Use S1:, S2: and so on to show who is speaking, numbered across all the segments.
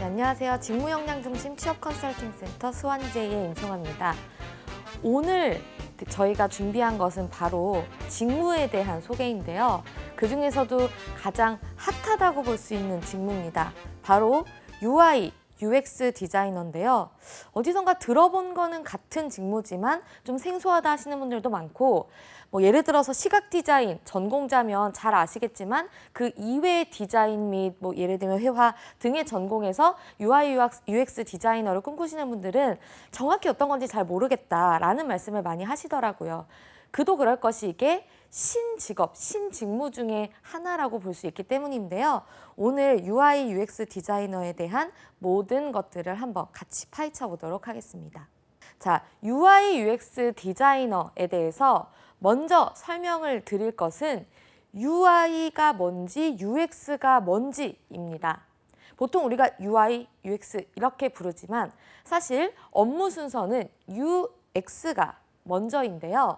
S1: 네, 안녕하세요. 직무역량중심 취업 컨설팅 센터 수완제이의 임송아입니다. 오늘 저희가 준비한 것은 바로 직무에 대한 소개인데요. 그중에서도 가장 핫하다고 볼 수 있는 직무입니다. 바로 UI, UX 디자이너인데요. 어디선가 들어본 거는 같은 직무지만 좀 생소하다 하시는 분들도 많고, 예를 들어서 시각 디자인 전공자면 잘 아시겠지만 그 이외의 디자인 및 예를 들면 회화 등의 전공에서 UI, UX 디자이너를 꿈꾸시는 분들은 정확히 어떤 건지 잘 모르겠다라는 말씀을 많이 하시더라고요. 그도 그럴 것이 이게 신직업, 신직무 중에 하나라고 볼 수 있기 때문인데요. 오늘 UI, UX 디자이너에 대한 모든 것들을 한번 같이 파헤쳐 보도록 하겠습니다. 자, UI, UX 디자이너에 대해서 먼저 설명을 드릴 것은 UI가 뭔지, UX가 뭔지입니다. 보통 우리가 UI, UX 이렇게 부르지만 사실 업무 순서는 UX가 먼저인데요.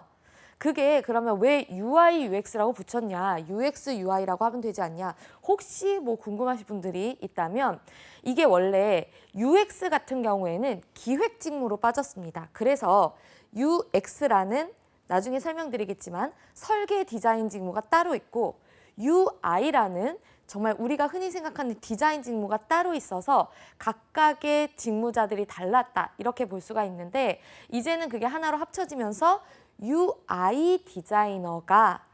S1: 그게 그러면 왜 UI, UX라고 붙였냐, UX, UI라고 하면 되지 않냐, 혹시 궁금하신 분들이 있다면 이게 원래 UX 같은 경우에는 기획 직무로 빠졌습니다. 그래서 UX라는 나중에 설명드리겠지만 설계 디자인 직무가 따로 있고 UI라는 정말 우리가 흔히 생각하는 디자인 직무가 따로 있어서 각각의 직무자들이 달랐다 이렇게 볼 수가 있는데 이제는 그게 하나로 합쳐지면서 UI 디자이너가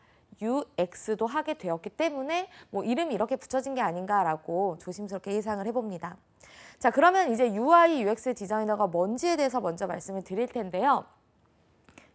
S1: UX도 하게 되었기 때문에 이름이 이렇게 붙여진 게 아닌가라고 조심스럽게 예상을 해봅니다. 자, 그러면 이제 UI, UX 디자이너가 뭔지에 대해서 먼저 말씀을 드릴 텐데요.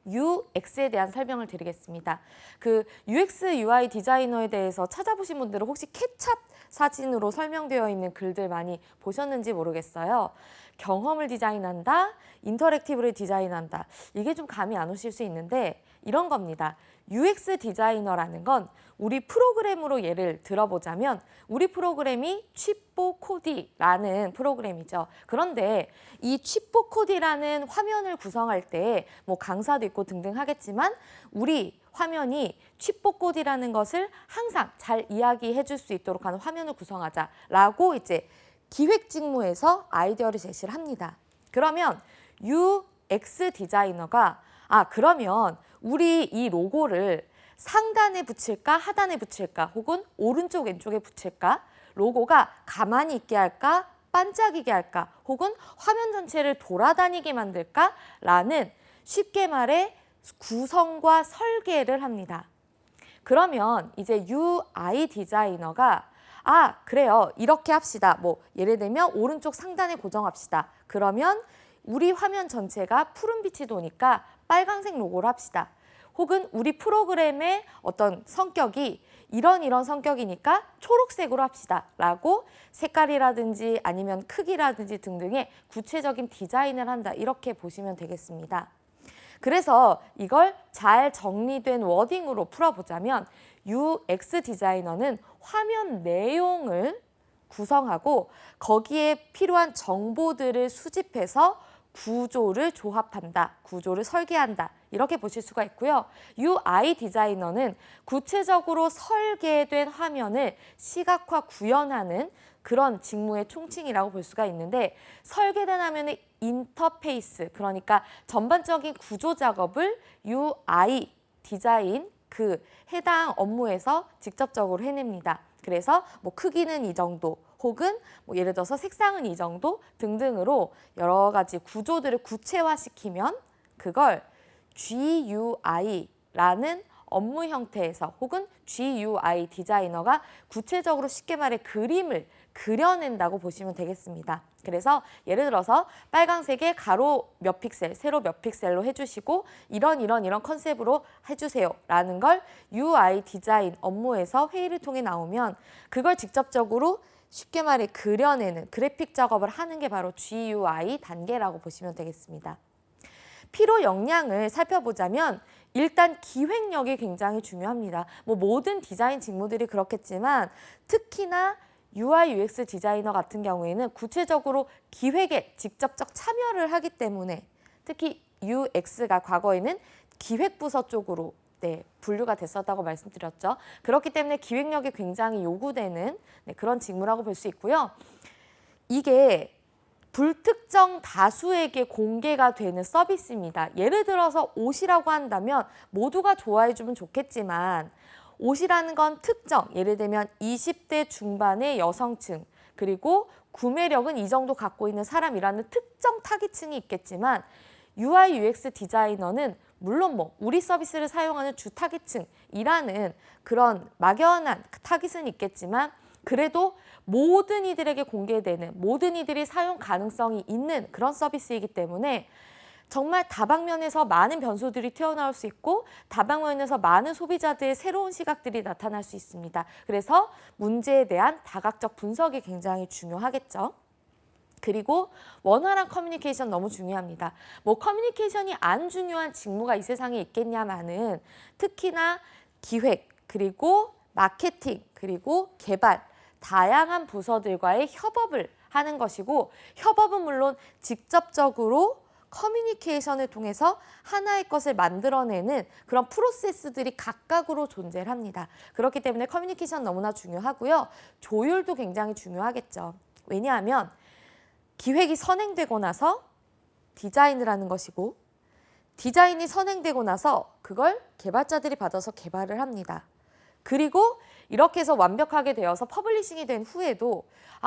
S1: UX에 대한 설명을 드리겠습니다. 그 UX, UI 디자이너에 대해서 찾아보신 분들은 혹시 케찹 사진으로 설명되어 있는 글들 많이 보셨는지 모르겠어요. 경험을 디자인한다, 인터랙티브를 디자인한다. 이게 좀 감이 안 오실 수 있는데 이런 겁니다. UX 디자이너라는 건 우리 프로그램으로 예를 들어보자면 우리 프로그램이 취뽀코디라는 프로그램이죠. 그런데 이 취뽀코디라는 화면을 구성할 때 강사도 있고 등등 하겠지만 우리 화면이 취뽀코디라는 것을 항상 잘 이야기해 줄 수 있도록 하는 화면을 구성하자라고 이제 기획 직무에서 아이디어를 제시를 합니다. 그러면 UX 디자이너가 그러면 우리 이 로고를 상단에 붙일까 하단에 붙일까 혹은 오른쪽 왼쪽에 붙일까 로고가 가만히 있게 할까 반짝이게 할까 혹은 화면 전체를 돌아다니게 만들까 라는 쉽게 말해 구성과 설계를 합니다. 그러면 이제 UI 디자이너가 그래요. 이렇게 합시다. 예를 들면 오른쪽 상단에 고정합시다. 그러면 우리 화면 전체가 푸른빛이 도니까 빨간색 로고를 합시다. 혹은 우리 프로그램의 어떤 성격이 이런 성격이니까 초록색으로 합시다. 라고 색깔이라든지 아니면 크기라든지 등등의 구체적인 디자인을 한다. 이렇게 보시면 되겠습니다. 그래서 이걸 잘 정리된 워딩으로 풀어보자면 UX 디자이너는 화면 내용을 구성하고 거기에 필요한 정보들을 수집해서 구조를 조합한다, 구조를 설계한다 이렇게 보실 수가 있고요. UI 디자이너는 구체적으로 설계된 화면을 시각화 구현하는 그런 직무의 총칭이라고 볼 수가 있는데 설계된 화면의 인터페이스, 그러니까 전반적인 구조 작업을 UI 디자인 그 해당 업무에서 직접적으로 해냅니다. 그래서 크기는 이 정도 혹은 예를 들어서 색상은 이 정도 등등으로 여러 가지 구조들을 구체화시키면 그걸 GUI라는 업무 형태에서 혹은 GUI 디자이너가 구체적으로 쉽게 말해 그림을 그려낸다고 보시면 되겠습니다. 그래서 예를 들어서 빨간색에 가로 몇 픽셀, 세로 몇 픽셀로 해주시고 이런 컨셉으로 해주세요 라는 걸 UI 디자인 업무에서 회의를 통해 나오면 그걸 직접적으로 쉽게 말해 그려내는 그래픽 작업을 하는 게 바로 GUI 단계라고 보시면 되겠습니다. 필요 역량을 살펴보자면 일단 기획력이 굉장히 중요합니다. 모든 디자인 직무들이 그렇겠지만 특히나 UI, UX 디자이너 같은 경우에는 구체적으로 기획에 직접적 참여를 하기 때문에 특히 UX가 과거에는 기획부서 쪽으로 분류가 됐었다고 말씀드렸죠. 그렇기 때문에 기획력이 굉장히 요구되는 그런 직무라고 볼 수 있고요. 이게 불특정 다수에게 공개가 되는 서비스입니다. 예를 들어서 옷이라고 한다면 모두가 좋아해주면 좋겠지만 옷이라는 건 특정, 예를 들면 20대 중반의 여성층, 그리고 구매력은 이 정도 갖고 있는 사람이라는 특정 타깃층이 있겠지만 UI, UX 디자이너는 물론 뭐 우리 서비스를 사용하는 주 타깃층이라는 그런 막연한 타깃은 있겠지만 그래도 모든 이들에게 공개되는, 모든 이들이 사용 가능성이 있는 그런 서비스이기 때문에 정말 다방면에서 많은 변수들이 튀어나올 수 있고 다방면에서 많은 소비자들의 새로운 시각들이 나타날 수 있습니다. 그래서 문제에 대한 다각적 분석이 굉장히 중요하겠죠. 그리고 원활한 커뮤니케이션 너무 중요합니다. 뭐 커뮤니케이션이 안 중요한 직무가 이 세상에 있겠냐마는 특히나 기획, 그리고 마케팅, 그리고 개발, 다양한 부서들과의 협업을 하는 것이고 협업은 물론 직접적으로 커뮤니케이션을 통해서 하나의 것을 만들어내는 그런 프로세스들이 각각으로 존재를 합니다. 그렇기 때문에 커뮤니케이션 너무나 중요하고요. 조율도 굉장히 중요하겠죠. 왜냐하면 기획이 선행되고 나서 디자인을 하는 것이고 디자인이 선행되고 나서 그걸 개발자들이 받아서 개발을 합니다. 그리고 이렇게 해서 완벽하게 되어서 퍼블리싱이 된 후에도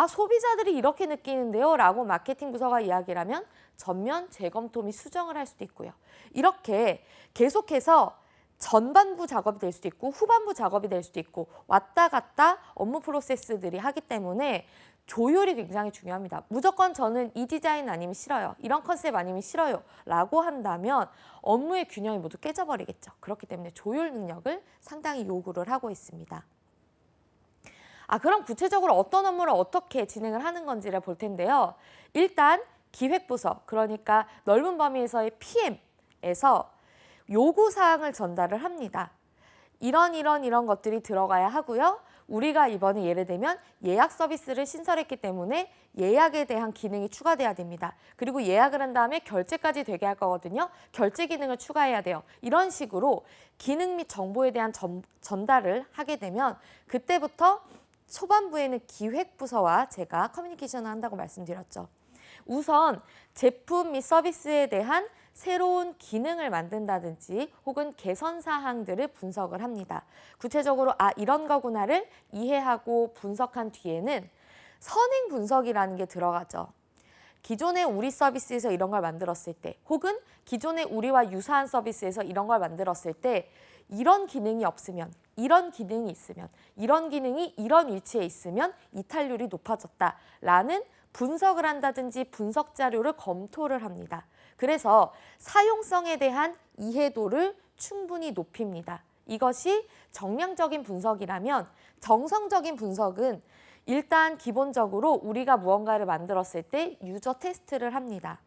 S1: 소비자들이 이렇게 느끼는데요 라고 마케팅 부서가 이야기를 하면 전면 재검토 및 수정을 할 수도 있고요. 이렇게 계속해서 전반부 작업이 될 수도 있고 후반부 작업이 될 수도 있고 왔다 갔다 업무 프로세스들이 하기 때문에 조율이 굉장히 중요합니다. 무조건 저는 이 디자인 아니면 싫어요. 이런 컨셉 아니면 싫어요. 라고 한다면 업무의 균형이 모두 깨져버리겠죠. 그렇기 때문에 조율 능력을 상당히 요구를 하고 있습니다. 그럼 구체적으로 어떤 업무를 어떻게 진행을 하는 건지를 볼 텐데요. 일단 기획부서, 그러니까 넓은 범위에서의 PM에서 요구사항을 전달을 합니다. 이런 것들이 들어가야 하고요. 우리가 이번에 예를 들면 예약 서비스를 신설했기 때문에 예약에 대한 기능이 추가돼야 됩니다. 그리고 예약을 한 다음에 결제까지 되게 할 거거든요. 결제 기능을 추가해야 돼요. 이런 식으로 기능 및 정보에 대한 전달을 하게 되면 그때부터 초반부에는 기획부서와 제가 커뮤니케이션을 한다고 말씀드렸죠. 우선 제품 및 서비스에 대한 새로운 기능을 만든다든지 혹은 개선 사항들을 분석을 합니다. 구체적으로 이런 거구나를 이해하고 분석한 뒤에는 선행 분석이라는 게 들어가죠. 기존의 우리 서비스에서 이런 걸 만들었을 때 혹은 기존의 우리와 유사한 서비스에서 이런 걸 만들었을 때 이런 기능이 없으면 이런 기능이 있으면 이런 기능이 이런 위치에 있으면 이탈률이 높아졌다라는 분석을 한다든지 분석 자료를 검토를 합니다. 그래서 사용성에 대한 이해도를 충분히 높입니다. 이것이 정량적인 분석이라면 정성적인 분석은 일단 기본적으로 우리가 무언가를 만들었을 때 유저 테스트를 합니다.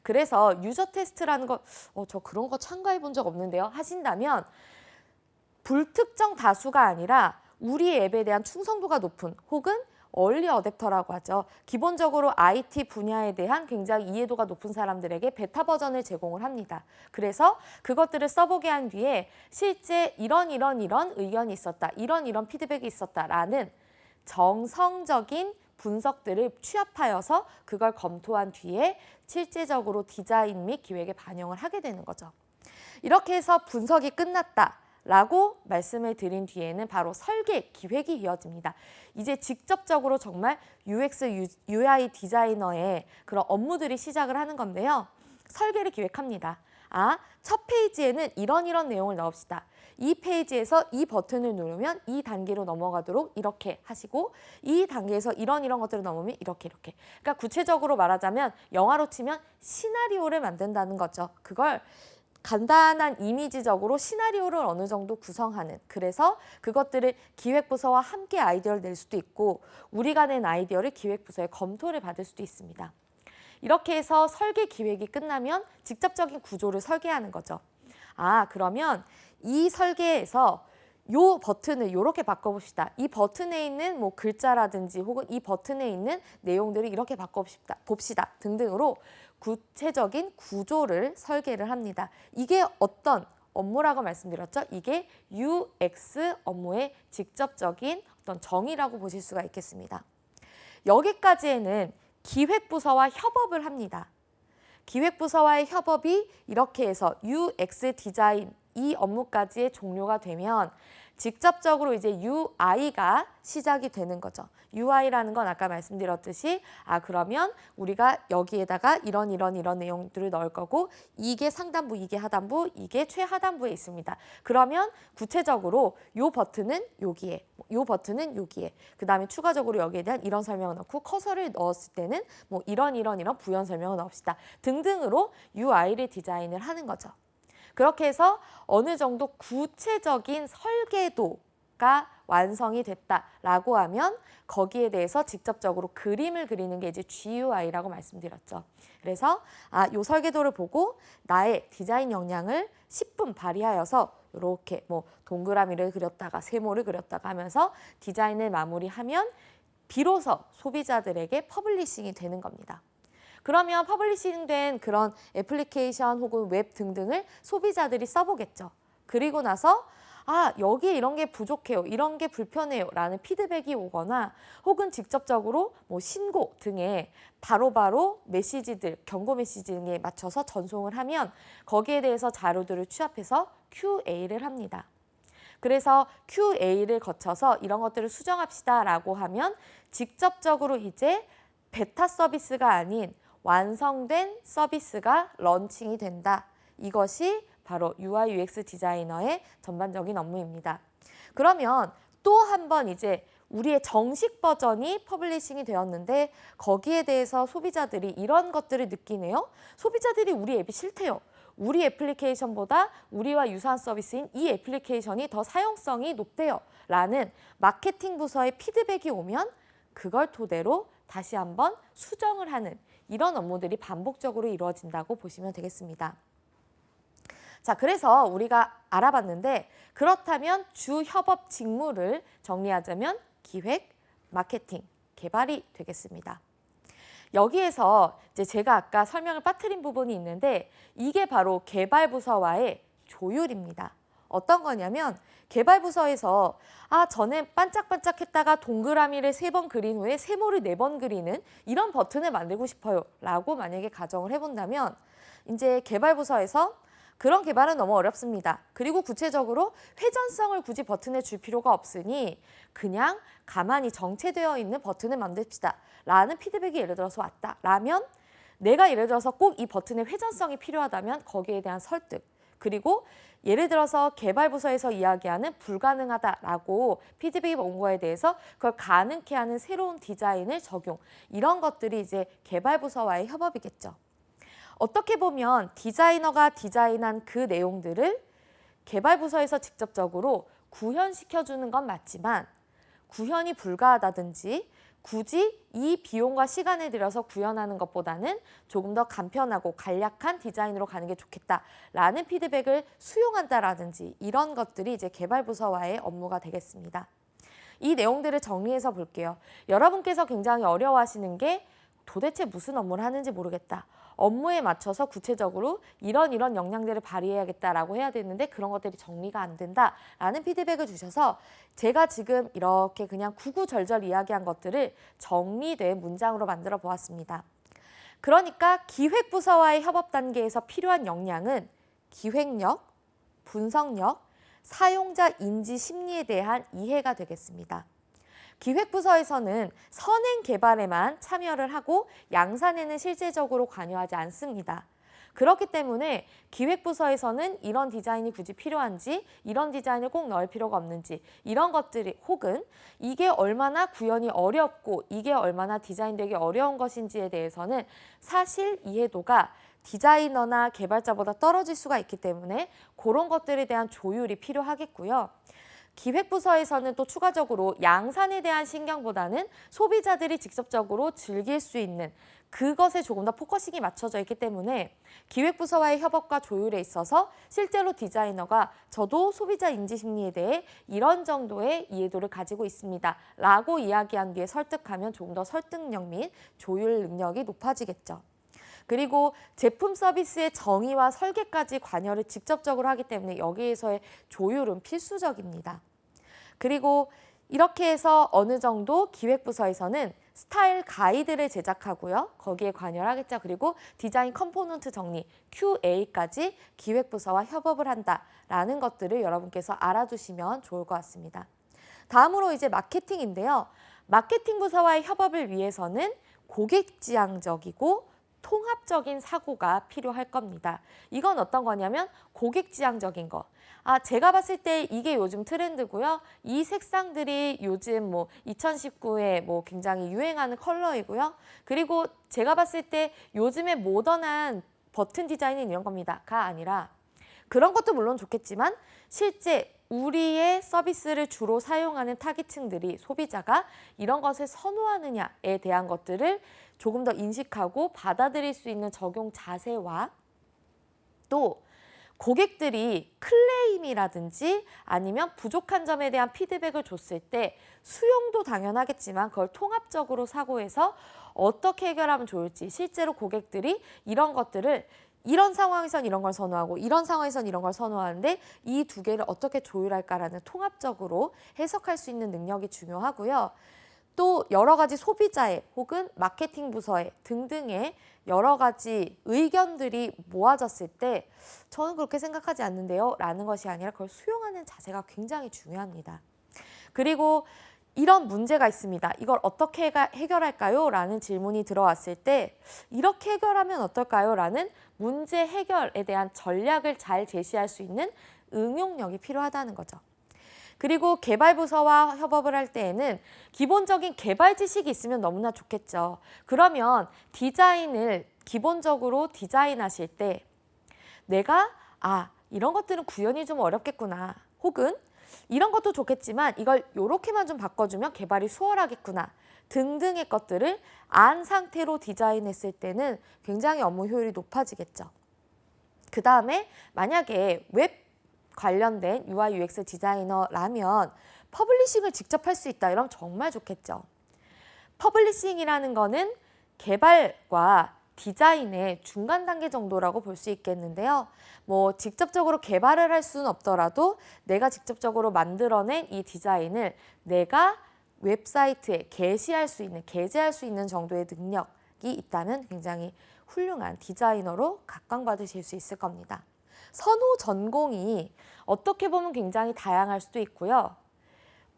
S1: 그래서 유저 테스트라는 거, 저 그런 거 참가해 본 적 없는데요. 하신다면 불특정 다수가 아니라 우리 앱에 대한 충성도가 높은 혹은 얼리 어댑터라고 하죠. 기본적으로 IT 분야에 대한 굉장히 이해도가 높은 사람들에게 베타 버전을 제공을 합니다. 그래서 그것들을 써보게 한 뒤에 실제 이런 의견이 있었다, 이런 피드백이 있었다라는 정성적인 분석들을 취합하여서 그걸 검토한 뒤에 실제적으로 디자인 및 기획에 반영을 하게 되는 거죠. 이렇게 해서 분석이 끝났다라고 말씀을 드린 뒤에는 바로 설계, 기획이 이어집니다. 이제 직접적으로 정말 UX, UI 디자이너의 그런 업무들이 시작을 하는 건데요. 설계를 기획합니다. 첫 페이지에는 이런 내용을 넣읍시다. 이 페이지에서 이 버튼을 누르면 이 단계로 넘어가도록 이렇게 하시고 이 단계에서 이런 것들을 넘으면 이렇게. 그러니까 구체적으로 말하자면 영화로 치면 시나리오를 만든다는 거죠. 그걸 간단한 이미지적으로 시나리오를 어느 정도 구성하는, 그래서 그것들을 기획부서와 함께 아이디어를 낼 수도 있고 우리가 낸 아이디어를 기획부서의 검토를 받을 수도 있습니다. 이렇게 해서 설계 기획이 끝나면 직접적인 구조를 설계하는 거죠. 그러면 이 설계에서 요 버튼을 이렇게 바꿔봅시다. 이 버튼에 있는 뭐 글자라든지 혹은 이 버튼에 있는 내용들을 이렇게 바꿔봅시다 등등으로 구체적인 구조를 설계를 합니다. 이게 어떤 업무라고 말씀드렸죠? 이게 UX 업무의 직접적인 어떤 정의라고 보실 수가 있겠습니다. 여기까지에는 기획부서와 협업을 합니다. 기획부서와의 협업이 이렇게 해서 UX 디자인 이 업무까지의 종료가 되면 직접적으로 이제 UI가 시작이 되는 거죠. UI라는 건 아까 말씀드렸듯이 그러면 우리가 여기에다가 이런 내용들을 넣을 거고 이게 상단부, 이게 하단부, 이게 최하단부에 있습니다. 그러면 구체적으로 요 버튼은 여기에, 요 버튼은 여기에, 그 다음에 추가적으로 여기에 대한 이런 설명을 넣고 커서를 넣었을 때는 뭐 이런 부연 설명을 넣읍시다. 등등으로 UI를 디자인을 하는 거죠. 그렇게 해서 어느 정도 구체적인 설계도가 완성이 됐다라고 하면 거기에 대해서 직접적으로 그림을 그리는 게 이제 GUI라고 말씀드렸죠. 그래서 요 설계도를 보고 나의 디자인 역량을 10분 발휘하여서 이렇게 뭐 동그라미를 그렸다가 세모를 그렸다가 하면서 디자인을 마무리하면 비로소 소비자들에게 퍼블리싱이 되는 겁니다. 그러면 퍼블리싱된 그런 애플리케이션 혹은 웹 등등을 소비자들이 써보겠죠. 그리고 나서 여기에 이런 게 부족해요, 이런 게 불편해요 라는 피드백이 오거나 혹은 직접적으로 뭐 신고 등의 바로바로 메시지들, 경고 메시지 등에 맞춰서 전송을 하면 거기에 대해서 자료들을 취합해서 QA를 합니다. 그래서 QA를 거쳐서 이런 것들을 수정합시다 라고 하면 직접적으로 이제 베타 서비스가 아닌 완성된 서비스가 런칭이 된다. 이것이 바로 UI UX 디자이너의 전반적인 업무입니다. 그러면 또 한 번 이제 우리의 정식 버전이 퍼블리싱이 되었는데 거기에 대해서 소비자들이 이런 것들을 느끼네요. 소비자들이 우리 앱이 싫대요. 우리 애플리케이션보다 우리와 유사한 서비스인 이 애플리케이션이 더 사용성이 높대요. 라는 마케팅 부서의 피드백이 오면 그걸 토대로 다시 한번 수정을 하는 이런 업무들이 반복적으로 이루어진다고 보시면 되겠습니다. 자, 그래서 우리가 알아봤는데 그렇다면 주 협업 직무를 정리하자면 기획, 마케팅, 개발이 되겠습니다. 여기에서 이제 제가 아까 설명을 빠뜨린 부분이 있는데 이게 바로 개발부서와의 조율입니다. 어떤 거냐면 개발부서에서 전에 반짝반짝했다가 동그라미를 3번 그린 후에 세모를 4번 그리는 이런 버튼을 만들고 싶어요 라고 만약에 가정을 해본다면 이제 개발부서에서 그런 개발은 너무 어렵습니다. 그리고 구체적으로 회전성을 굳이 버튼에 줄 필요가 없으니 그냥 가만히 정체되어 있는 버튼을 만듭시다 라는 피드백이 예를 들어서 왔다 라면 내가 예를 들어서 꼭 이 버튼의 회전성이 필요하다면 거기에 대한 설득, 그리고 예를 들어서 개발부서에서 이야기하는 불가능하다라고 피드백이 온 거에 대해서 그걸 가능케 하는 새로운 디자인을 적용, 이런 것들이 이제 개발부서와의 협업이겠죠. 어떻게 보면 디자이너가 디자인한 그 내용들을 개발부서에서 직접적으로 구현시켜주는 건 맞지만 구현이 불가하다든지 굳이 이 비용과 시간을 들여서 구현하는 것보다는 조금 더 간편하고 간략한 디자인으로 가는 게 좋겠다라는 피드백을 수용한다라든지 이런 것들이 이제 개발부서와의 업무가 되겠습니다. 이 내용들을 정리해서 볼게요. 여러분께서 굉장히 어려워하시는 게 도대체 무슨 업무를 하는지 모르겠다. 업무에 맞춰서 구체적으로 이런 역량들을 발휘해야겠다라고 해야 되는데 그런 것들이 정리가 안 된다라는 피드백을 주셔서 제가 지금 이렇게 그냥 구구절절 이야기한 것들을 정리된 문장으로 만들어 보았습니다. 그러니까 기획부서와의 협업 단계에서 필요한 역량은 기획력, 분석력, 사용자 인지 심리에 대한 이해가 되겠습니다. 기획부서에서는 선행 개발에만 참여를 하고 양산에는 실제적으로 관여하지 않습니다. 그렇기 때문에 기획부서에서는 이런 디자인이 굳이 필요한지, 이런 디자인을 꼭 넣을 필요가 없는지, 이런 것들이 혹은 이게 얼마나 구현이 어렵고 이게 얼마나 디자인되기 어려운 것인지에 대해서는 사실 이해도가 디자이너나 개발자보다 떨어질 수가 있기 때문에 그런 것들에 대한 조율이 필요하겠고요. 기획부서에서는 또 추가적으로 양산에 대한 신경보다는 소비자들이 직접적으로 즐길 수 있는 그것에 조금 더 포커싱이 맞춰져 있기 때문에 기획부서와의 협업과 조율에 있어서 실제로 디자이너가 저도 소비자 인지 심리에 대해 이런 정도의 이해도를 가지고 있습니다 라고 이야기한 뒤에 설득하면 조금 더 설득력 및 조율 능력이 높아지겠죠. 그리고 제품 서비스의 정의와 설계까지 관여를 직접적으로 하기 때문에 여기에서의 조율은 필수적입니다. 그리고 이렇게 해서 어느 정도 기획부서에서는 스타일 가이드를 제작하고요. 거기에 관여를 하겠죠. 그리고 디자인 컴포넌트 정리, QA까지 기획부서와 협업을 한다라는 것들을 여러분께서 알아두시면 좋을 것 같습니다. 다음으로 이제 마케팅인데요. 마케팅 부서와의 협업을 위해서는 고객지향적이고 통합적인 사고가 필요할 겁니다. 이건 어떤 거냐면 고객지향적인 거. 제가 봤을 때 이게 요즘 트렌드고요. 이 색상들이 요즘 2019에 굉장히 유행하는 컬러이고요. 그리고 제가 봤을 때 요즘의 모던한 버튼 디자인은 이런 겁니다.가 아니라 그런 것도 물론 좋겠지만 실제 우리의 서비스를 주로 사용하는 타깃층들이 소비자가 이런 것을 선호하느냐에 대한 것들을 조금 더 인식하고 받아들일 수 있는 적용 자세와 또 고객들이 클레임이라든지 아니면 부족한 점에 대한 피드백을 줬을 때 수용도 당연하겠지만 그걸 통합적으로 사고해서 어떻게 해결하면 좋을지 실제로 고객들이 이런 것들을 이런 상황에선 이런 걸 선호하고 이런 상황에선 이런 걸 선호하는데 이 두 개를 어떻게 조율할까라는 통합적으로 해석할 수 있는 능력이 중요하고요. 또 여러 가지 소비자의 혹은 마케팅 부서의 등등의 여러 가지 의견들이 모아졌을 때 저는 그렇게 생각하지 않는데요 라는 것이 아니라 그걸 수용하는 자세가 굉장히 중요합니다. 그리고 이런 문제가 있습니다. 이걸 어떻게 해결할까요? 라는 질문이 들어왔을 때 이렇게 해결하면 어떨까요? 라는 문제 해결에 대한 전략을 잘 제시할 수 있는 응용력이 필요하다는 거죠. 그리고 개발부서와 협업을 할 때에는 기본적인 개발 지식이 있으면 너무나 좋겠죠. 그러면 디자인을 기본적으로 디자인하실 때 내가 이런 것들은 구현이 좀 어렵겠구나. 혹은 이런 것도 좋겠지만 이걸 이렇게만 좀 바꿔주면 개발이 수월하겠구나. 등등의 것들을 안 상태로 디자인했을 때는 굉장히 업무 효율이 높아지겠죠. 그 다음에 만약에 웹 관련된 UI UX 디자이너라면 퍼블리싱을 직접 할 수 있다. 이러면 정말 좋겠죠. 퍼블리싱이라는 거는 개발과 디자인의 중간 단계 정도라고 볼 수 있겠는데요. 직접적으로 개발을 할 수는 없더라도 내가 직접적으로 만들어낸 이 디자인을 내가 웹사이트에 게시할 수 있는 정도의 능력이 있다면 굉장히 훌륭한 디자이너로 각광받으실 수 있을 겁니다. 선호 전공이 어떻게 보면 굉장히 다양할 수도 있고요.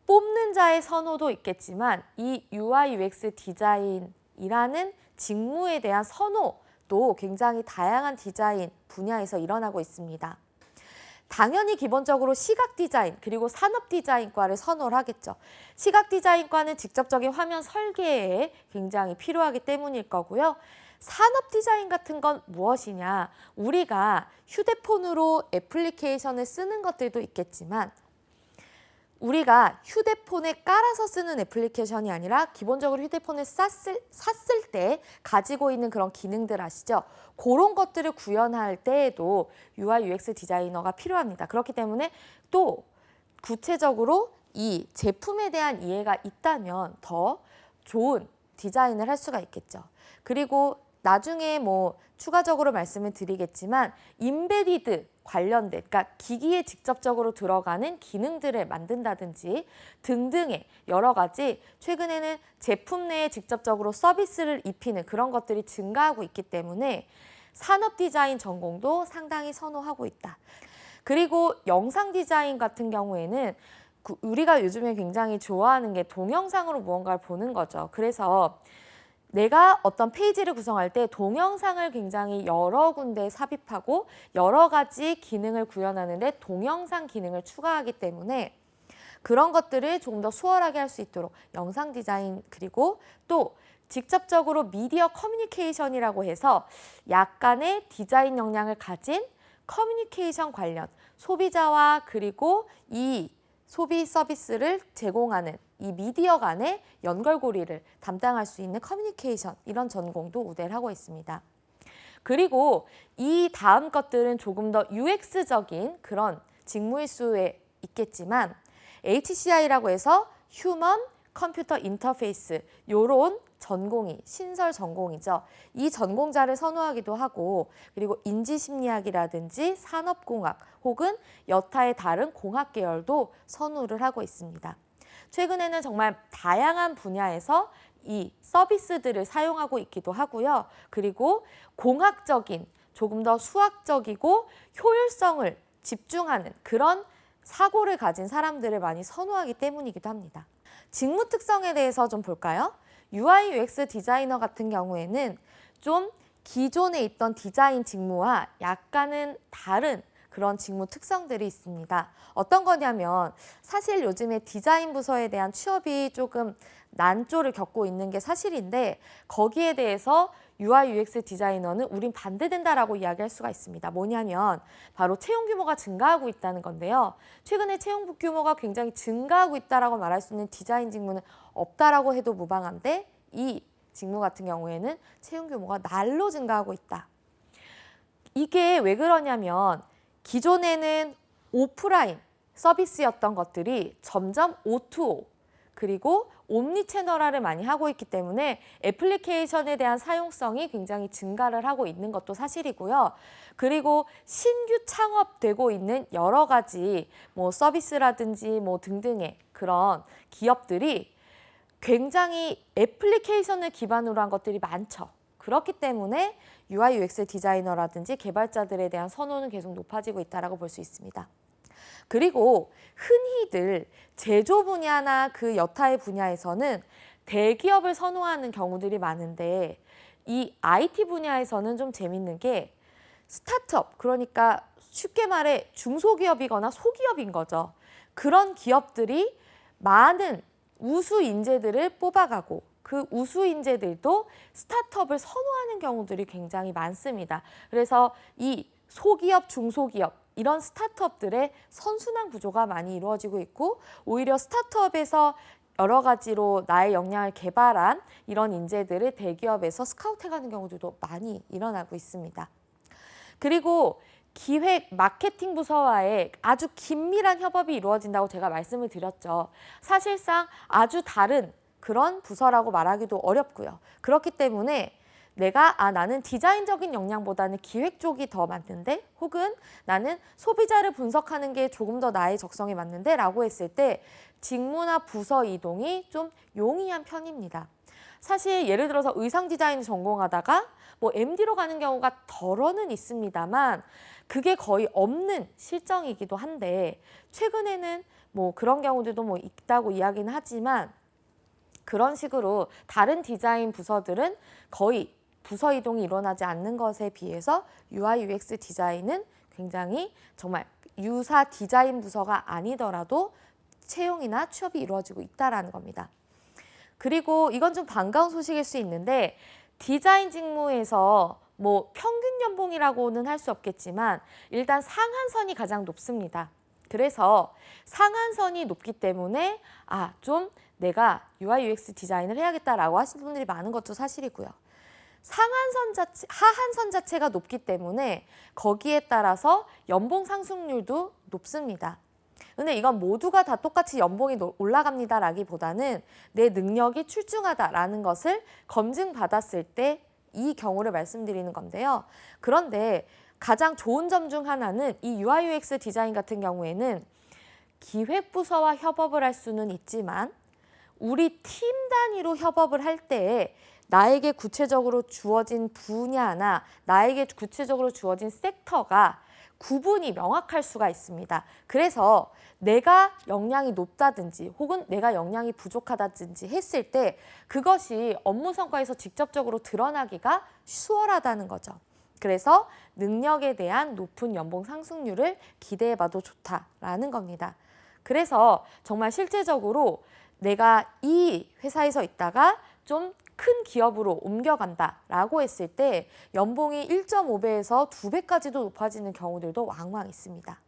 S1: 뽑는 자의 선호도 있겠지만 이 UI UX 디자인이라는 직무에 대한 선호도 굉장히 다양한 디자인 분야에서 일어나고 있습니다. 당연히 기본적으로 시각 디자인 그리고 산업 디자인과를 선호를 하겠죠. 시각 디자인과는 직접적인 화면 설계에 굉장히 필요하기 때문일 거고요. 산업 디자인 같은 건 무엇이냐? 우리가 휴대폰으로 애플리케이션을 쓰는 것들도 있겠지만 우리가 휴대폰에 깔아서 쓰는 애플리케이션이 아니라 기본적으로 휴대폰을 샀을 때 가지고 있는 그런 기능들 아시죠? 그런 것들을 구현할 때에도 UI UX 디자이너가 필요합니다. 그렇기 때문에 또 구체적으로 이 제품에 대한 이해가 있다면 더 좋은 디자인을 할 수가 있겠죠. 그리고 나중에 추가적으로 말씀을 드리겠지만 인베디드 관련된, 그러니까 기기에 직접적으로 들어가는 기능들을 만든다든지 등등의 여러 가지 최근에는 제품 내에 직접적으로 서비스를 입히는 그런 것들이 증가하고 있기 때문에 산업 디자인 전공도 상당히 선호하고 있다. 그리고 영상 디자인 같은 경우에는 우리가 요즘에 굉장히 좋아하는 게 동영상으로 무언가를 보는 거죠. 그래서 내가 어떤 페이지를 구성할 때 동영상을 굉장히 여러 군데 삽입하고 여러 가지 기능을 구현하는데 동영상 기능을 추가하기 때문에 그런 것들을 조금 더 수월하게 할 수 있도록 영상 디자인 그리고 또 직접적으로 미디어 커뮤니케이션이라고 해서 약간의 디자인 역량을 가진 커뮤니케이션 관련 소비자와 그리고 이 소비 서비스를 제공하는 이 미디어 간의 연결고리를 담당할 수 있는 커뮤니케이션 이런 전공도 우대를 하고 있습니다. 그리고 이 다음 것들은 조금 더 UX적인 그런 직무일 수에 있겠지만 HCI라고 해서 휴먼 컴퓨터 인터페이스 이런 전공이 신설 전공이죠. 이 전공자를 선호하기도 하고 그리고 인지심리학이라든지 산업공학 혹은 여타의 다른 공학 계열도 선호를 하고 있습니다. 최근에는 정말 다양한 분야에서 이 서비스들을 사용하고 있기도 하고요. 그리고 공학적인, 조금 더 수학적이고 효율성을 집중하는 그런 사고를 가진 사람들을 많이 선호하기 때문이기도 합니다. 직무 특성에 대해서 좀 볼까요? UI UX 디자이너 같은 경우에는 좀 기존에 있던 디자인 직무와 약간은 다른 그런 직무 특성들이 있습니다. 어떤 거냐면 사실 요즘에 디자인 부서에 대한 취업이 조금 난조를 겪고 있는 게 사실인데 거기에 대해서 UI UX 디자이너는 우린 반대된다라고 이야기할 수가 있습니다. 뭐냐면 바로 채용 규모가 증가하고 있다는 건데요. 최근에 채용 규모가 굉장히 증가하고 있다라고 말할 수 있는 디자인 직무는 없다라고 해도 무방한데 이 직무 같은 경우에는 채용 규모가 날로 증가하고 있다. 이게 왜 그러냐면 기존에는 오프라인 서비스였던 것들이 점점 O2O 그리고 옴니 채널화를 많이 하고 있기 때문에 애플리케이션에 대한 사용성이 굉장히 증가를 하고 있는 것도 사실이고요. 그리고 신규 창업되고 있는 여러 가지 뭐 서비스라든지 뭐 등등의 그런 기업들이 굉장히 애플리케이션을 기반으로 한 것들이 많죠. 그렇기 때문에 UI UX 디자이너라든지 개발자들에 대한 선호는 계속 높아지고 있다고 볼 수 있습니다. 그리고 흔히들 제조 분야나 그 여타의 분야에서는 대기업을 선호하는 경우들이 많은데 이 IT 분야에서는 좀 재밌는 게 스타트업, 그러니까 쉽게 말해 중소기업이거나 소기업인 거죠. 그런 기업들이 많은 우수 인재들을 뽑아가고 그 우수 인재들도 스타트업을 선호하는 경우들이 굉장히 많습니다. 그래서 이 소기업, 중소기업 이런 스타트업들의 선순환 구조가 많이 이루어지고 있고 오히려 스타트업에서 여러 가지로 나의 역량을 개발한 이런 인재들을 대기업에서 스카우트해가는 경우들도 많이 일어나고 있습니다. 그리고 기획 마케팅 부서와의 아주 긴밀한 협업이 이루어진다고 제가 말씀을 드렸죠. 사실상 아주 다른 그런 부서라고 말하기도 어렵고요. 그렇기 때문에 내가 나는 디자인적인 역량보다는 기획 쪽이 더 맞는데 혹은 나는 소비자를 분석하는 게 조금 더 나의 적성에 맞는데 라고 했을 때 직무나 부서 이동이 좀 용이한 편입니다. 사실 예를 들어서 의상 디자인 전공하다가 뭐 MD로 가는 경우가 덜어는 있습니다만 그게 거의 없는 실정이기도 한데 최근에는 뭐 그런 경우들도 뭐 있다고 이야기는 하지만 그런 식으로 다른 디자인 부서들은 거의 부서 이동이 일어나지 않는 것에 비해서 UI UX 디자인은 굉장히 정말 유사 디자인 부서가 아니더라도 채용이나 취업이 이루어지고 있다는 겁니다. 그리고 이건 좀 반가운 소식일 수 있는데 디자인 직무에서 뭐 평균 연봉이라고는 할 수 없겠지만 일단 상한선이 가장 높습니다. 그래서 상한선이 높기 때문에 좀 내가 UI UX 디자인을 해야겠다라고 하시는 분들이 많은 것도 사실이고요. 하한선 자체가 높기 때문에 거기에 따라서 연봉 상승률도 높습니다. 근데 이건 모두가 다 똑같이 연봉이 올라갑니다라기보다는 내 능력이 출중하다라는 것을 검증받았을 때 이 경우를 말씀드리는 건데요. 그런데 가장 좋은 점 중 하나는 이 UI UX 디자인 같은 경우에는 기획부서와 협업을 할 수는 있지만 우리 팀 단위로 협업을 할 때에 나에게 구체적으로 주어진 분야나 나에게 구체적으로 주어진 섹터가 구분이 명확할 수가 있습니다. 그래서 내가 역량이 높다든지 혹은 내가 역량이 부족하다든지 했을 때 그것이 업무 성과에서 직접적으로 드러나기가 수월하다는 거죠. 그래서 능력에 대한 높은 연봉 상승률을 기대해봐도 좋다라는 겁니다. 그래서 정말 실제적으로 내가 이 회사에서 있다가 좀 큰 기업으로 옮겨간다라고 했을 때 연봉이 1.5배에서 2배까지도 높아지는 경우들도 왕왕 있습니다.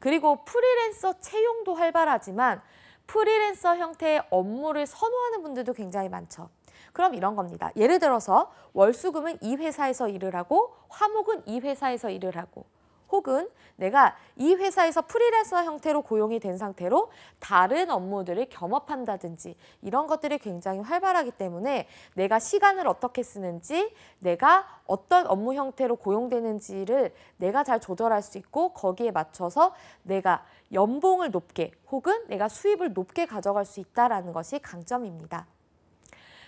S1: 그리고 프리랜서 채용도 활발하지만 프리랜서 형태의 업무를 선호하는 분들도 굉장히 많죠. 그럼 이런 겁니다. 예를 들어서 월수금은 이 회사에서 일을 하고 화목은 이 회사에서 일을 하고 혹은 내가 이 회사에서 프리랜서 형태로 고용이 된 상태로 다른 업무들을 겸업한다든지 이런 것들이 굉장히 활발하기 때문에 내가 시간을 어떻게 쓰는지, 내가 어떤 업무 형태로 고용되는지를 내가 잘 조절할 수 있고 거기에 맞춰서 내가 연봉을 높게 혹은 내가 수입을 높게 가져갈 수 있다는 것이 강점입니다.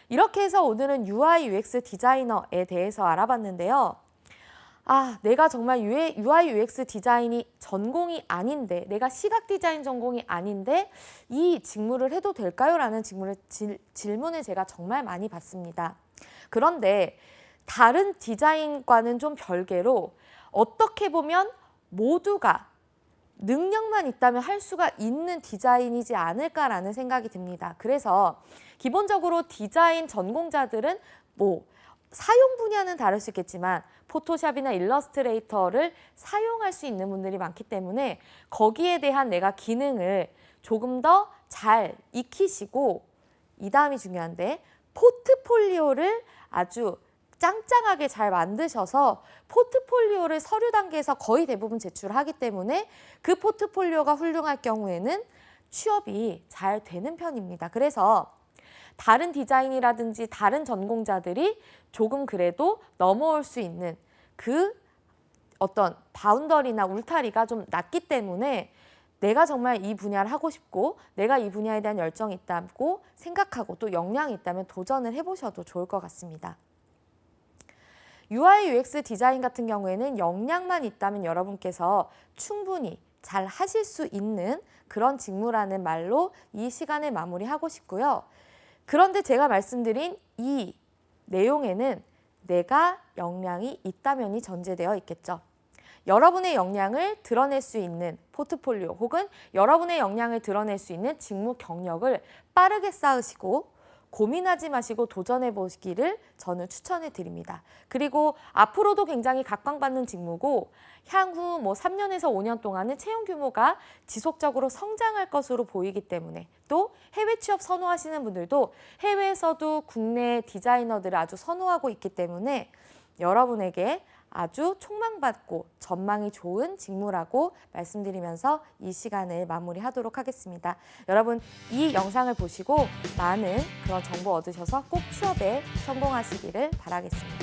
S1: 이렇게 해서 오늘은 UI UX 디자이너에 대해서 알아봤는데요. 내가 정말 UI UX 디자인이 전공이 아닌데, 내가 시각 디자인 전공이 아닌데 이 직무를 해도 될까요? 라는 질문을 제가 정말 많이 받습니다. 그런데 다른 디자인과는 좀 별개로 어떻게 보면 모두가 능력만 있다면 할 수가 있는 디자인이지 않을까라는 생각이 듭니다. 그래서 기본적으로 디자인 전공자들은 사용 분야는 다를 수 있겠지만 포토샵이나 일러스트레이터를 사용할 수 있는 분들이 많기 때문에 거기에 대한 내가 기능을 조금 더 잘 익히시고, 이 다음이 중요한데 포트폴리오를 아주 짱짱하게 잘 만드셔서 포트폴리오를 서류 단계에서 거의 대부분 제출하기 때문에 그 포트폴리오가 훌륭할 경우에는 취업이 잘 되는 편입니다. 그래서 다른 디자인이라든지 다른 전공자들이 조금 그래도 넘어올 수 있는 그 어떤 바운더리나 울타리가 좀 낮기 때문에 내가 정말 이 분야를 하고 싶고 내가 이 분야에 대한 열정이 있다고 생각하고 또 역량이 있다면 도전을 해보셔도 좋을 것 같습니다. UI UX 디자인 같은 경우에는 역량만 있다면 여러분께서 충분히 잘 하실 수 있는 그런 직무라는 말로 이 시간을 마무리하고 싶고요. 그런데 제가 말씀드린 이 내용에는 내가 역량이 있다면이 전제되어 있겠죠. 여러분의 역량을 드러낼 수 있는 포트폴리오 혹은 여러분의 역량을 드러낼 수 있는 직무 경력을 빠르게 쌓으시고 고민하지 마시고 도전해 보시기를 저는 추천해 드립니다. 그리고 앞으로도 굉장히 각광받는 직무고 향후 3년에서 5년 동안은 채용 규모가 지속적으로 성장할 것으로 보이기 때문에 또 해외 취업 선호하시는 분들도 해외에서도 국내 디자이너들을 아주 선호하고 있기 때문에 여러분에게 아주 촉망받고 전망이 좋은 직무라고 말씀드리면서 이 시간을 마무리하도록 하겠습니다. 여러분 이 영상을 보시고 많은 그런 정보 얻으셔서 꼭 취업에 성공하시기를 바라겠습니다.